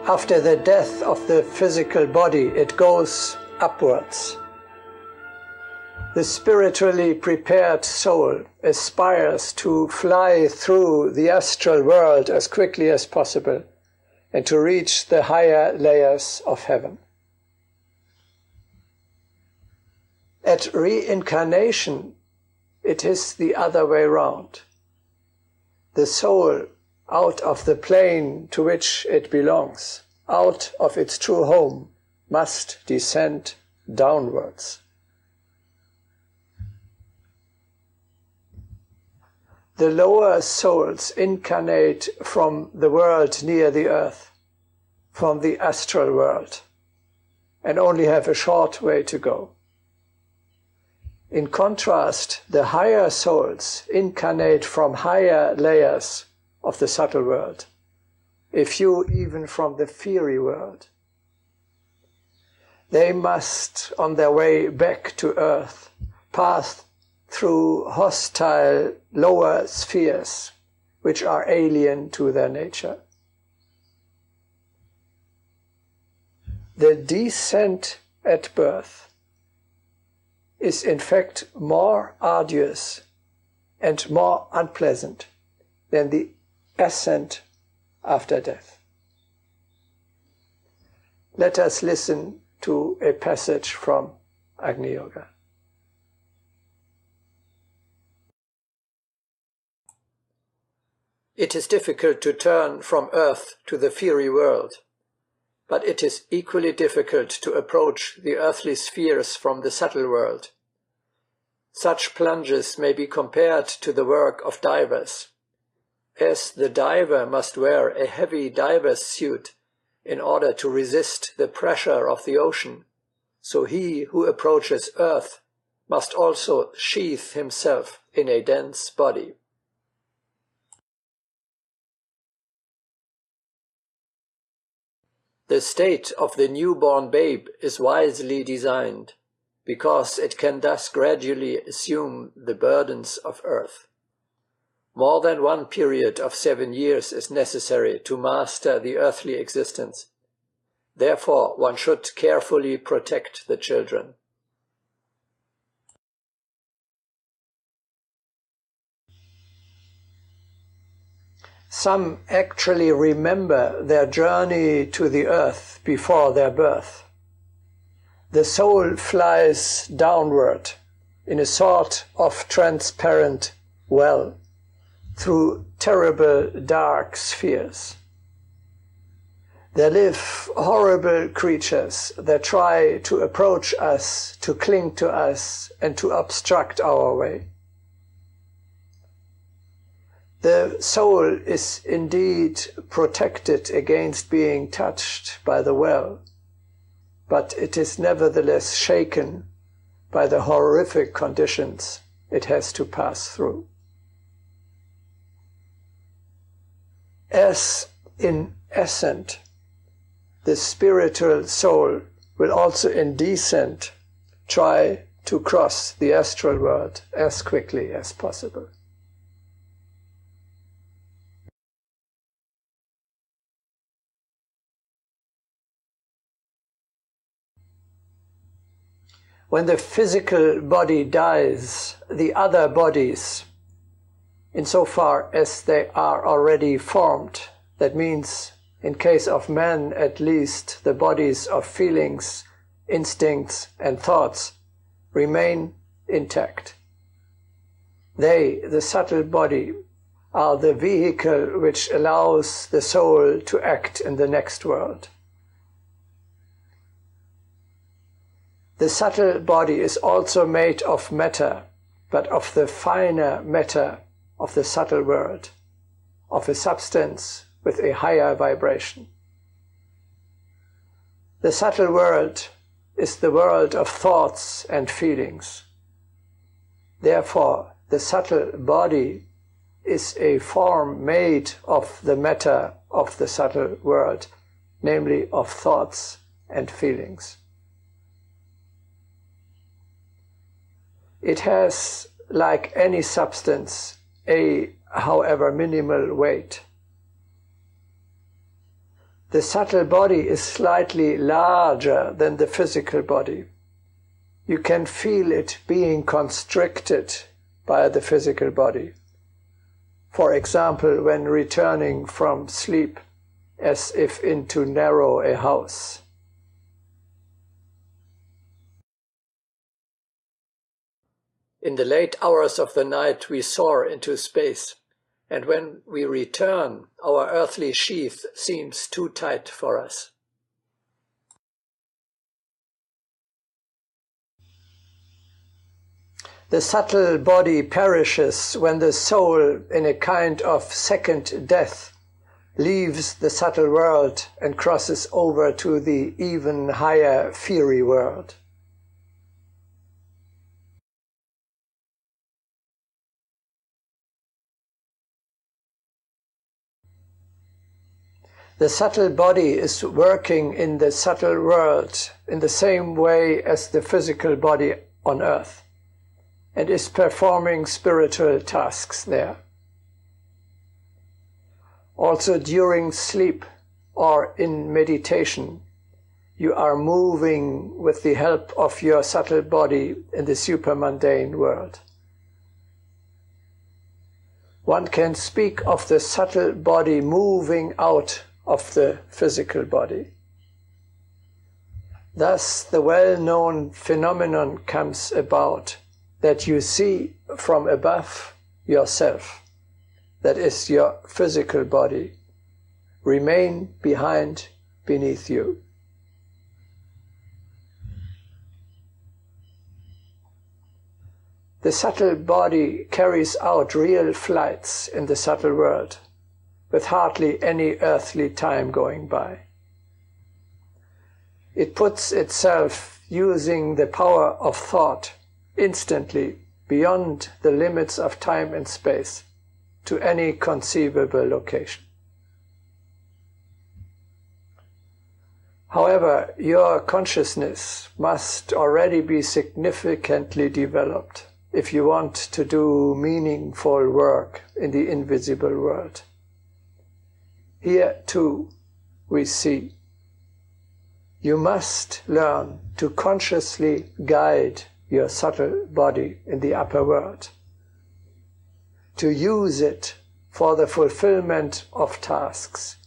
After the death of the physical body, it goes upwards. The spiritually prepared soul aspires to fly through the astral world as quickly as possible and to reach the higher layers of heaven. At reincarnation, it is the other way round. The soul, out of the plane to which it belongs, out of its true home, must descend downwards. The lower souls incarnate from the world near the earth, from the astral world, and only have a short way to go. In contrast, the higher souls incarnate from higher layers of the subtle world, a few even from the fiery world. They must, on their way back to earth, pass through hostile lower spheres which are alien to their nature. The descent at birth is in fact more arduous and more unpleasant than the ascent after death. Let us listen to a passage from Agni Yoga. It is difficult to turn from earth to the fiery world, but it is equally difficult to approach the earthly spheres from the subtle world. Such plunges may be compared to the work of divers. As the diver must wear a heavy diver's suit in order to resist the pressure of the ocean, so he who approaches earth must also sheath himself in a dense body. The state of the newborn babe is wisely designed, because it can thus gradually assume the burdens of earth. More than one period of 7 years is necessary to master the earthly existence. Therefore, one should carefully protect the children. Some actually remember their journey to the earth before their birth. The soul flies downward in a sort of transparent well through terrible dark spheres. There live horrible creatures that try to approach us, to cling to us, and to obstruct our way. The soul is indeed protected against being touched by the well, but it is nevertheless shaken by the horrific conditions it has to pass through. As in ascent, the spiritual soul will also in descent try to cross the astral world as quickly as possible. When the physical body dies, the other bodies, insofar as they are already formed, that means, in case of man at least, the bodies of feelings, instincts and thoughts, remain intact. They, the subtle body, are the vehicle which allows the soul to act in the next world. The subtle body is also made of matter, but of the finer matter of the subtle world, of a substance with a higher vibration. The subtle world is the world of thoughts and feelings. Therefore, the subtle body is a form made of the matter of the subtle world, namely of thoughts and feelings. It has, like any substance, a, however minimal, weight. The subtle body is slightly larger than the physical body. You can feel it being constricted by the physical body. For example, when returning from sleep, as if into narrow a house. In the late hours of the night we soar into space, and when we return, our earthly sheath seems too tight for us. The subtle body perishes when the soul, in a kind of second death, leaves the subtle world and crosses over to the even higher fiery world. The subtle body is working in the subtle world in the same way as the physical body on earth, and is performing spiritual tasks there. Also during sleep or in meditation, you are moving with the help of your subtle body in the supermundane world. One can speak of the subtle body moving out of the physical body. Thus the well-known phenomenon comes about that you see from above yourself, that is your physical body, remain beneath you. The subtle body carries out real flights in the subtle world, with hardly any earthly time going by. It puts itself, using the power of thought, instantly beyond the limits of time and space, to any conceivable location. However, your consciousness must already be significantly developed if you want to do meaningful work in the invisible world. Here, too, we see you must learn to consciously guide your subtle body in the upper world, to use it for the fulfillment of tasks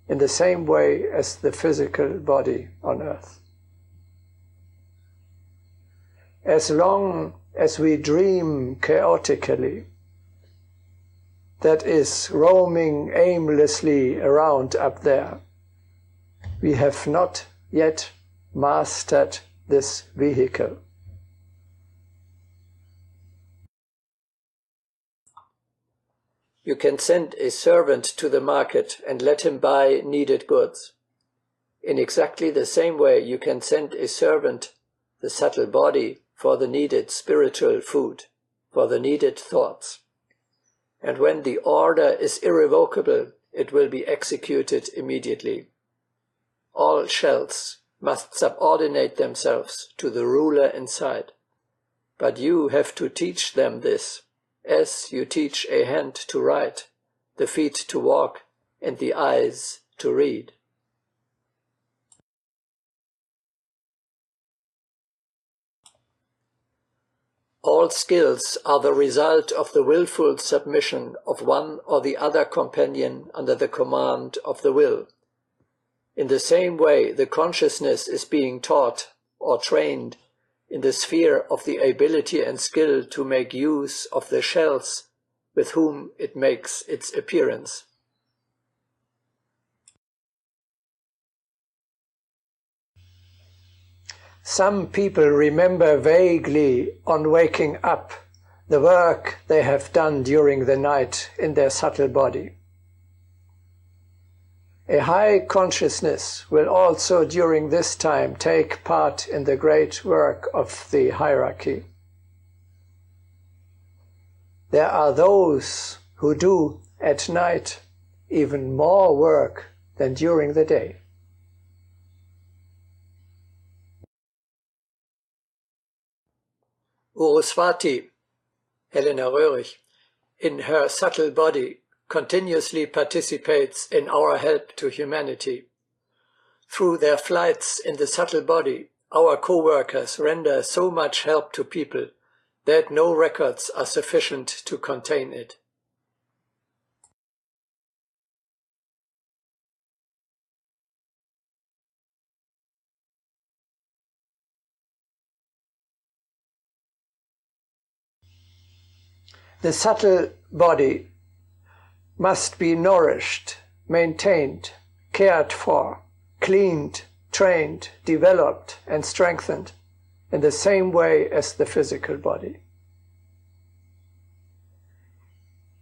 in the same way as the physical body on earth. As long as we dream chaotically, that is, roaming aimlessly around up there, we have not yet mastered this vehicle. You can send a servant to the market and let him buy needed goods. In exactly the same way you can send a servant, the subtle body, for the needed spiritual food, for the needed thoughts. And when the order is irrevocable, it will be executed immediately. All shells must subordinate themselves to the ruler inside, but you have to teach them this, as you teach a hand to write, the feet to walk, and the eyes to read. All skills are the result of the willful submission of one or the other companion under the command of the will. In the same way, the consciousness is being taught or trained in the sphere of the ability and skill to make use of the shells with whom it makes its appearance. Some people remember vaguely on waking up the work they have done during the night in their subtle body. A high consciousness will also during this time take part in the great work of the hierarchy. There are those who do at night even more work than during the day. Urusvati, Helena Röhrig, in her subtle body, continuously participates in our help to humanity, Through their flights in the subtle body, our co-workers render so much help to people that no records are sufficient to contain it. The subtle body must be nourished, maintained, cared for, cleaned, trained, developed, and strengthened in the same way as the physical body.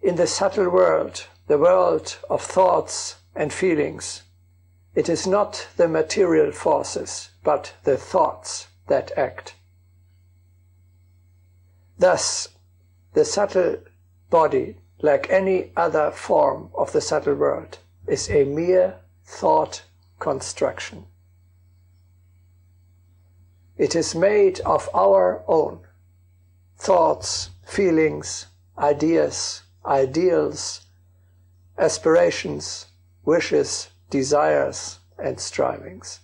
In the subtle world, the world of thoughts and feelings, it is not the material forces, but the thoughts that act. Thus, the subtle body, like any other form of the subtle world, is a mere thought construction. It is made of our own thoughts, feelings, ideas, ideals, aspirations, wishes, desires, and strivings.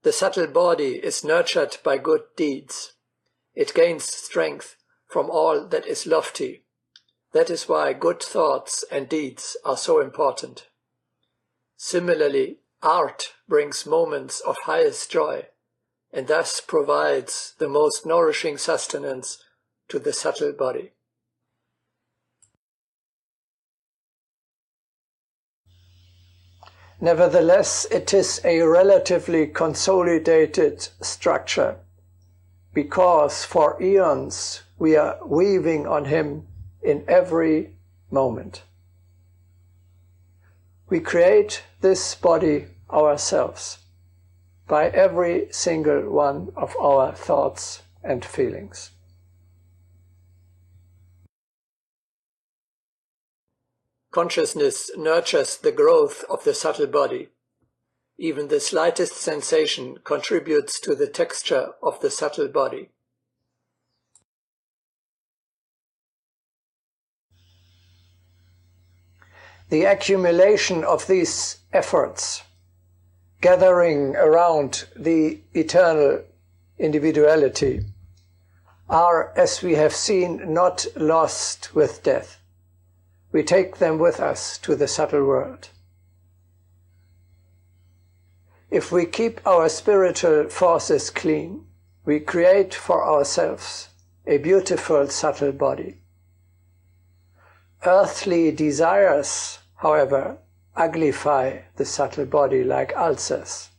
The subtle body is nurtured by good deeds. It gains strength from all that is lofty. That is why good thoughts and deeds are so important. Similarly, art brings moments of highest joy, and thus provides the most nourishing sustenance to the subtle body. Nevertheless, it is a relatively consolidated structure, because for eons we are weaving on him in every moment. We create this body ourselves by every single one of our thoughts and feelings. Consciousness nurtures the growth of the subtle body. Even the slightest sensation contributes to the texture of the subtle body. The accumulation of these efforts, gathering around the eternal individuality, are, as we have seen, not lost with death. We take them with us to the subtle world. If we keep our spiritual forces clean, we create for ourselves a beautiful subtle body. Earthly desires, however, uglify the subtle body like ulcers.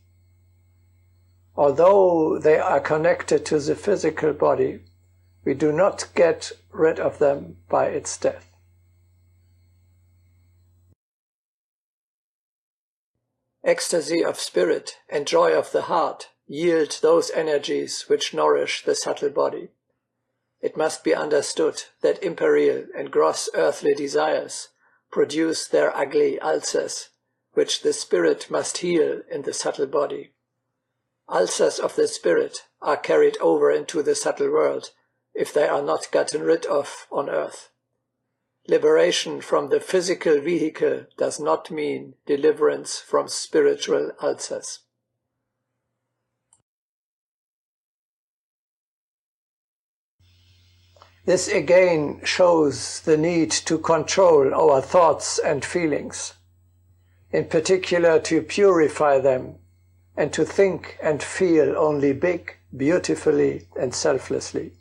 Although they are connected to the physical body, we do not get rid of them by its death. Ecstasy of spirit and joy of the heart yield those energies which nourish the subtle body. It must be understood that imperial and gross earthly desires produce their ugly ulcers, which the spirit must heal in the subtle body. Ulcers of the spirit are carried over into the subtle world if they are not gotten rid of on earth. Liberation from the physical vehicle does not mean deliverance from spiritual ulcers. This again shows the need to control our thoughts and feelings, in particular to purify them and to think and feel only big, beautifully and selflessly.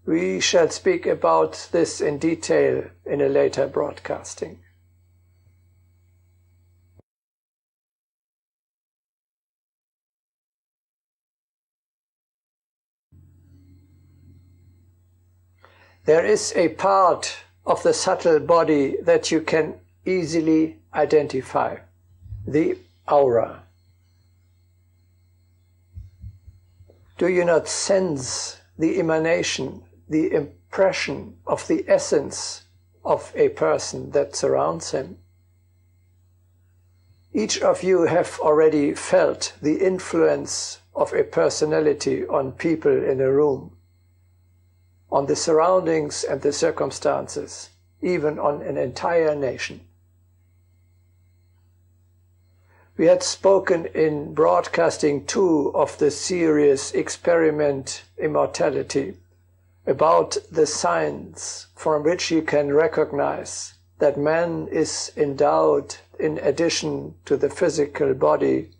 We shall speak about this in detail in a later broadcasting. There is a part of the subtle body that you can easily identify, the aura. Do you not sense the emanation, the impression of the essence of a person that surrounds him? Each of you have already felt the influence of a personality on people in a room, on the surroundings and the circumstances, even on an entire nation. We had spoken in broadcasting 2 of the series Experiment Immortality about the signs from which you can recognize that man is endowed, in addition to the physical body,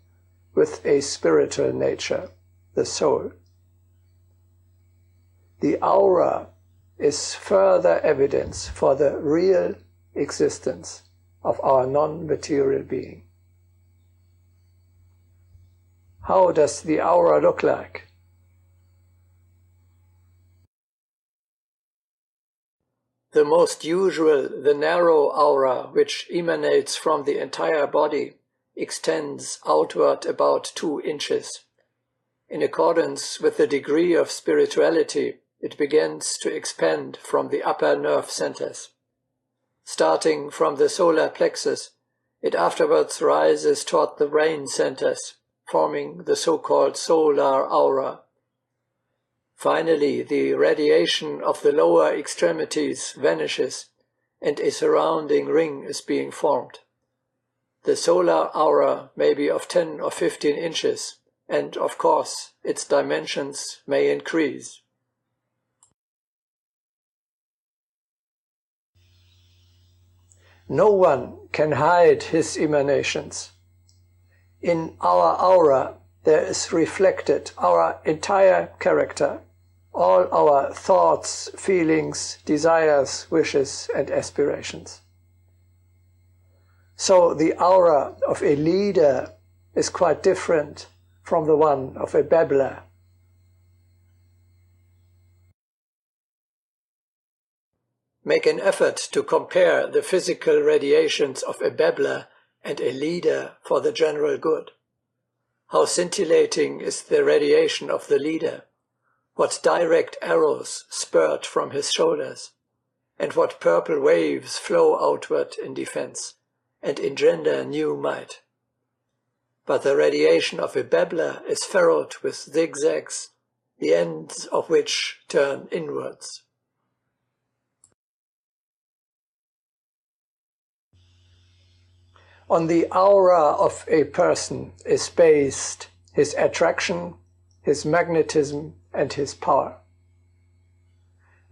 with a spiritual nature, the soul. The aura is further evidence for the real existence of our non-material being. How does the aura look like? The most usual, the narrow aura, which emanates from the entire body, extends outward about 2 inches. In accordance with the degree of spirituality, it begins to expand from the upper nerve centers. Starting from the solar plexus, it afterwards rises toward the brain centers, forming the so-called solar aura. Finally, the radiation of the lower extremities vanishes, and a surrounding ring is being formed. The solar aura may be of 10 or 15 inches, and of course, its dimensions may increase. No one can hide his emanations. In our aura, there is reflected our entire character, all our thoughts, feelings, desires, wishes, and aspirations. So the aura of a leader is quite different from the one of a babbler. Make an effort to compare the physical radiations of a babbler and a leader for the general good. How scintillating is the radiation of the leader, what direct arrows spurt from his shoulders, and what purple waves flow outward in defense, and engender new might. But the radiation of a babbler is furrowed with zigzags, the ends of which turn inwards. On the aura of a person is based his attraction, his magnetism, and his power.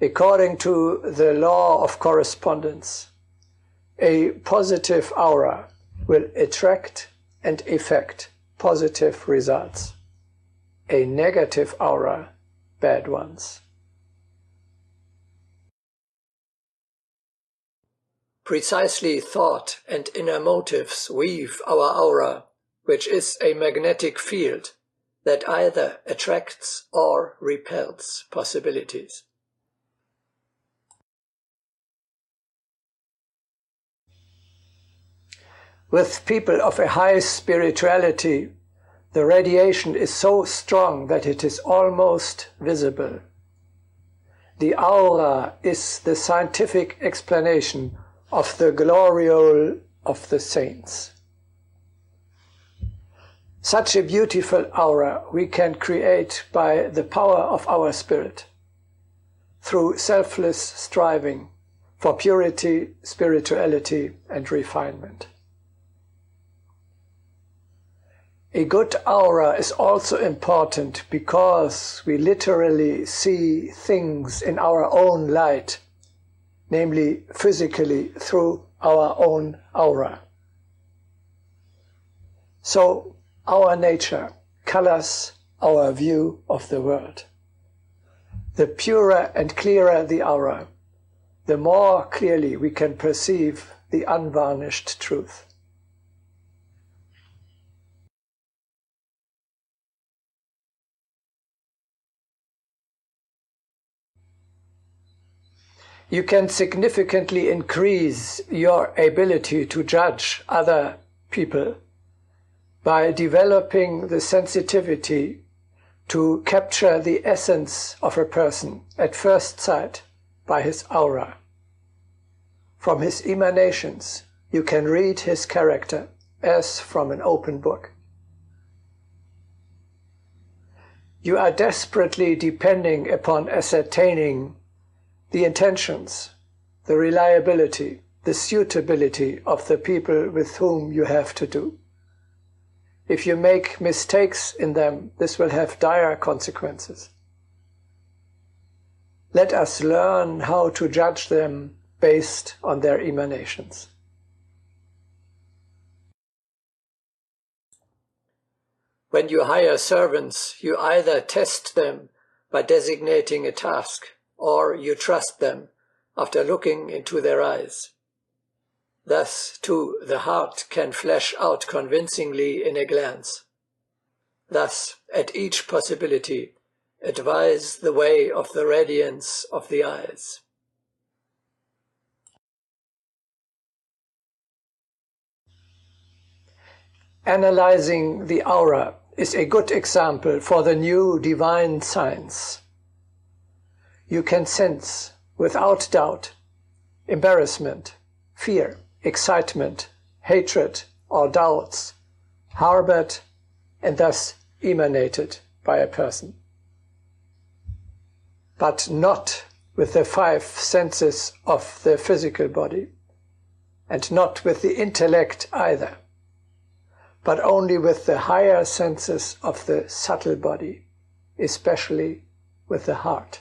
According to the law of correspondence, a positive aura will attract and effect positive results, a negative aura, bad ones. Precisely thought and inner motives weave our aura, which is a magnetic field that either attracts or repels possibilities. With people of a high spirituality, the radiation is so strong that it is almost visible. The aura is the scientific explanation of the gloriole of the saints. Such a beautiful aura we can create by the power of our spirit, through selfless striving for purity, spirituality, and refinement. A good aura is also important because we literally see things in our own light, namely physically through our own aura. So our nature colors our view of the world. The purer and clearer the aura, the more clearly we can perceive the unvarnished truth. You can significantly increase your ability to judge other people by developing the sensitivity to capture the essence of a person at first sight by his aura. From his emanations, you can read his character as from an open book. You are desperately depending upon ascertaining the intentions, the reliability, the suitability of the people with whom you have to do. If you make mistakes in them, this will have dire consequences. Let us learn how to judge them based on their emanations. When you hire servants, you either test them by designating a task, or you trust them after looking into their eyes. Thus, too, the heart can flesh out convincingly in a glance. Thus, at each possibility, advise the way of the radiance of the eyes. Analyzing the aura is a good example for the new divine science. You can sense, without doubt, embarrassment, fear, excitement, hatred, or doubts harbored and thus emanated by a person. But not with the 5 senses of the physical body, and not with the intellect either, but only with the higher senses of the subtle body, especially with the heart.